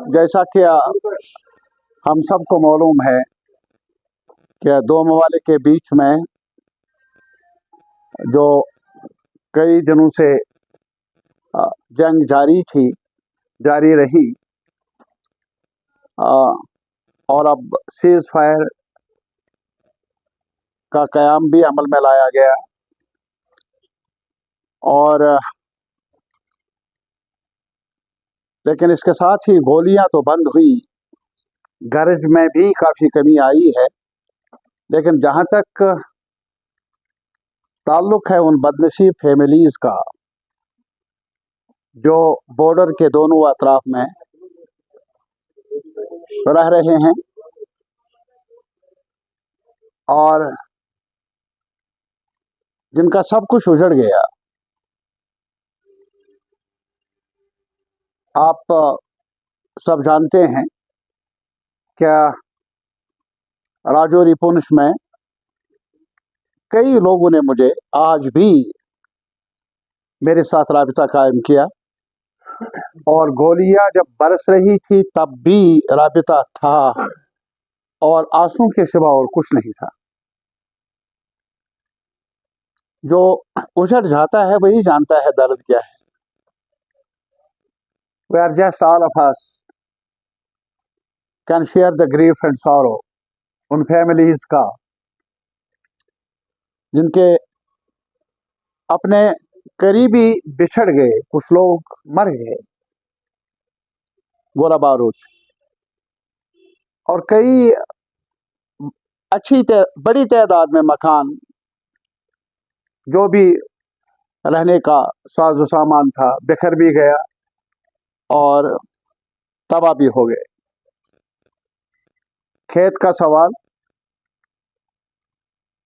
जैसा कि हम सबको मालूम है कि दो ममालिक के बीच में जो कई दिनों से जंग जारी रही, और अब सीज फायर का क़याम भी अमल में लाया गया। और लेकिन इसके साथ ही गोलियां तो बंद हुई, गरज में भी काफ़ी कमी आई है। लेकिन जहाँ तक ताल्लुक़ है उन बदनसीब फैमिलीज़ का जो बॉर्डर के दोनों अतराफ में रह रहे हैं और जिनका सब कुछ उजड़ गया, आप सब जानते हैं क्या राजौरी पुंछ में कई लोगों ने मुझे आज भी मेरे साथ राबिता कायम किया, और गोलियां जब बरस रही थी तब भी राबिता था, और आंसू के सिवा और कुछ नहीं था। जो उजड़ जाता है वही जानता है दर्द क्या है। We are just all of us can share the grief and sorrow उन फैमिलीज का जिनके अपने करीबी बिछड़ गए, कुछ लोग मर गए गोला बारूद, और कई बड़ी तादाद में मकान जो भी रहने का साजो सामान था बिखर भी गया और तबाह भी हो गए। खेत का सवाल,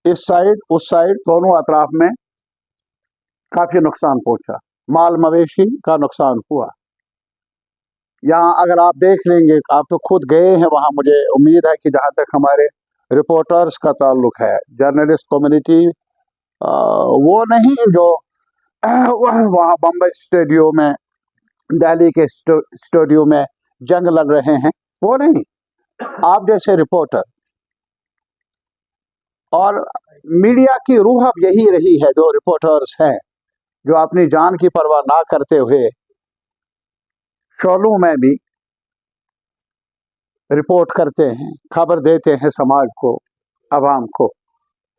इस साइड उस साइड दोनों अतराफ में काफ़ी नुकसान पहुंचा, माल मवेशी का नुकसान हुआ। यहाँ अगर आप देख लेंगे, आप तो खुद गए हैं वहाँ, मुझे उम्मीद है कि जहाँ तक हमारे रिपोर्टर्स का ताल्लुक है, जर्नलिस्ट कम्युनिटी वो नहीं जो वहाँ बम्बई स्टूडियो में, दिल्ली के स्टूडियो में जंग लड़ रहे हैं, वो नहीं, आप जैसे रिपोर्टर। और मीडिया की रूह अब यही रही है, जो रिपोर्टर्स हैं जो अपनी जान की परवाह ना करते हुए शोलों में भी रिपोर्ट करते हैं, खबर देते हैं समाज को, आवाम को।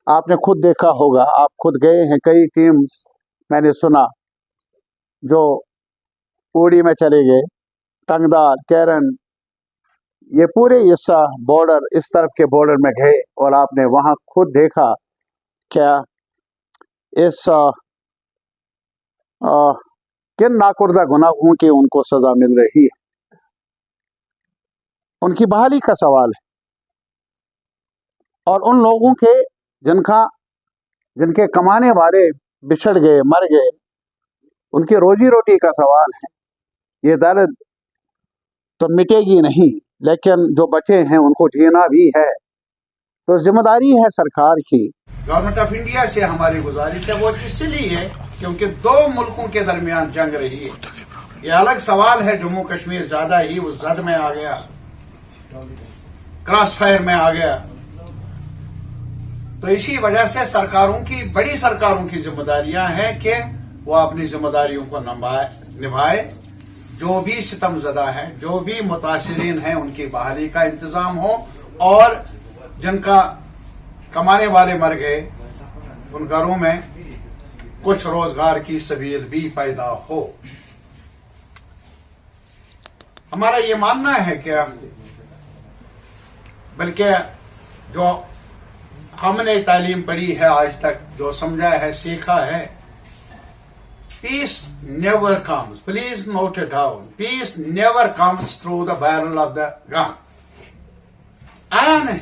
आपने खुद देखा होगा, आप खुद गए हैं, कई टीम्स मैंने सुना जो उड़ी में चले गए, टंगदार, कैरन, ये पूरे हिस्सा बॉर्डर, इस तरफ के बॉर्डर में गए और आपने वहाँ खुद देखा क्या इस किन नाकुर्दा गुनाहों की उनको सजा मिल रही है। उनकी बहाली का सवाल है, और उन लोगों के जिनके कमाने वाले बिछड़ गए, मर गए, उनकी रोजी रोटी का सवाल है। ये दर्द तो मिटेगी नहीं, लेकिन जो बचे हैं उनको जीना भी है। तो जिम्मेदारी है सरकार की, गवर्नमेंट ऑफ इंडिया से हमारी गुजारिश है, वो इसलिए है क्योंकि दो मुल्कों के दरमियान जंग रही है। ये अलग सवाल है, जम्मू कश्मीर ज्यादा ही उस जद में आ गया, क्रॉस फायर में आ गया। तो इसी वजह से बड़ी सरकारों की जिम्मेदारियां हैं कि वो अपनी जिम्मेदारियों को निभाए। जो भी सितमज़दा है, जो भी मुतासिरीन हैं, उनकी बहाली का इंतजाम हो, और जिनका कमाने वाले मर गए उन घरों में कुछ रोजगार की सबील भी पैदा हो। हमारा ये मानना है क्या, बल्कि जो हमने तालीम पढ़ी है आज तक, जो समझा है, सीखा है, peace never comes, please note it down, peace never comes through the barrel of the gun। आया नहीं,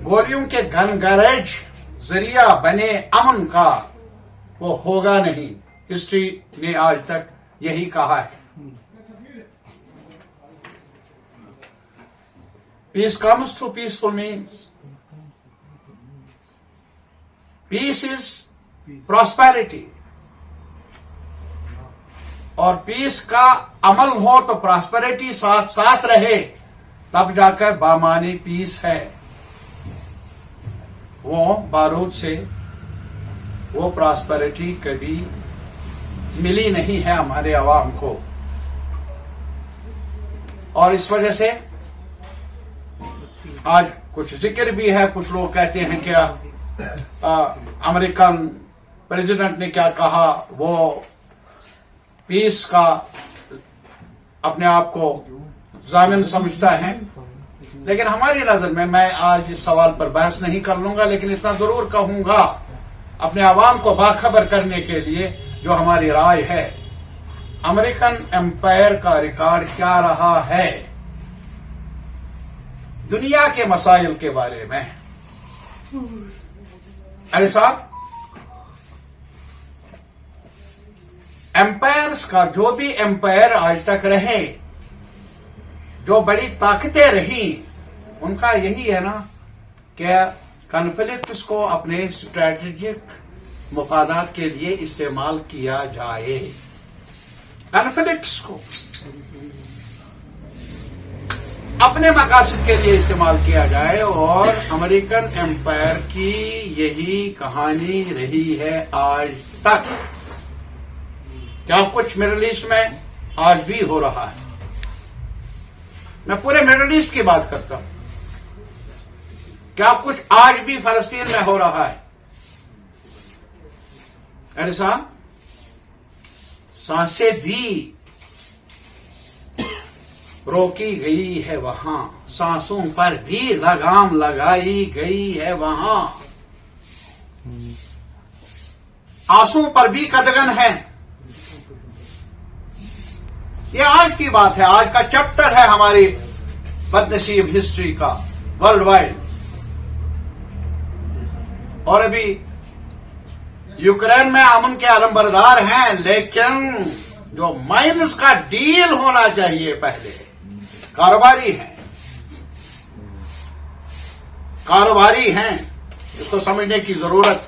गोलियों के गनगरज जरिया बने अमन का वो होगा नहीं। हिस्ट्री ने आज तक यही कहा है। Peace comes through peaceful means. Peace is prosperity. और पीस का अमल हो तो प्रॉस्पेरिटी साथ साथ रहे, तब जाकर बामानी पीस है। वो बारूद से वो प्रॉस्पेरिटी कभी मिली नहीं है हमारे अवाम को। और इस वजह से आज कुछ जिक्र भी है, कुछ लोग कहते हैं क्या अमेरिकन प्रेसिडेंट ने क्या कहा, वो पीस का अपने आप को जामिन समझता है। लेकिन हमारी नजर में, मैं आज इस सवाल पर बहस नहीं कर लूंगा, लेकिन इतना जरूर कहूंगा अपने आवाम को बाखबर करने के लिए जो हमारी राय है, अमेरिकन एम्पायर का रिकॉर्ड क्या रहा है दुनिया के मसाइल के बारे में। अरे साहब, एम्पायर्स का, जो भी एम्पायर आज तक रहे, जो बड़ी ताकतें रही, उनका यही है ना कि कॉन्फ्लिक्ट्स को अपने स्ट्रेटेजिक मुफादात के लिए इस्तेमाल किया जाए। कॉन्फ्लिक्ट्स को अपने मकासद के लिए इस्तेमाल किया जाए, और अमेरिकन एम्पायर की यही कहानी रही है आज तक। क्या कुछ मिडिल ईस्ट में आज भी हो रहा है? मैं पूरे मिडिल ईस्ट की बात करता हूं। क्या कुछ आज भी फलस्तीन में हो रहा है? अरे साहब, सांसें भी रोकी गई है वहां, सांसों पर भी लगाम लगाई गई है वहां, आंसू पर भी कदगन है। ये आज की बात है, आज का चैप्टर है हमारी बदनसीब हिस्ट्री का वर्ल्ड वाइड। और अभी यूक्रेन में अमन के अलंबरदार हैं, लेकिन जो माइनस का डील होना चाहिए पहले, कारोबारी हैं, इसको समझने की जरूरत।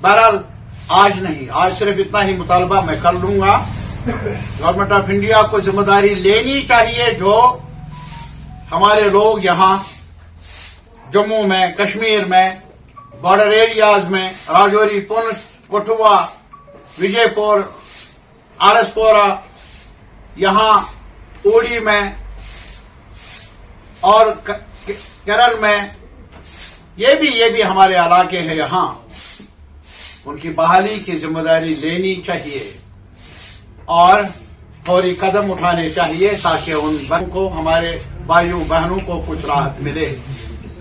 बहरहाल आज नहीं, आज सिर्फ इतना ही मुतालबा मैं कर लूंगा, गवर्नमेंट ऑफ इंडिया को जिम्मेदारी लेनी चाहिए। जो हमारे लोग यहां जम्मू में, कश्मीर में, बॉर्डर एरियाज में, राजौरी, पुंछ, कठुआ, विजयपुर, आरसपोरा, यहां उड़ी में और केरल में, ये भी हमारे इलाके हैं, यहां उनकी बहाली की जिम्मेदारी लेनी चाहिए और फौरी कदम उठाने चाहिए, ताकि उन बहनों को, हमारे भाइयों बहनों को कुछ राहत मिले।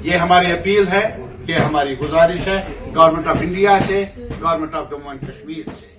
ये हमारी अपील है, ये हमारी गुजारिश है गवर्नमेंट ऑफ इंडिया से, government of Jammu and Kashmir से।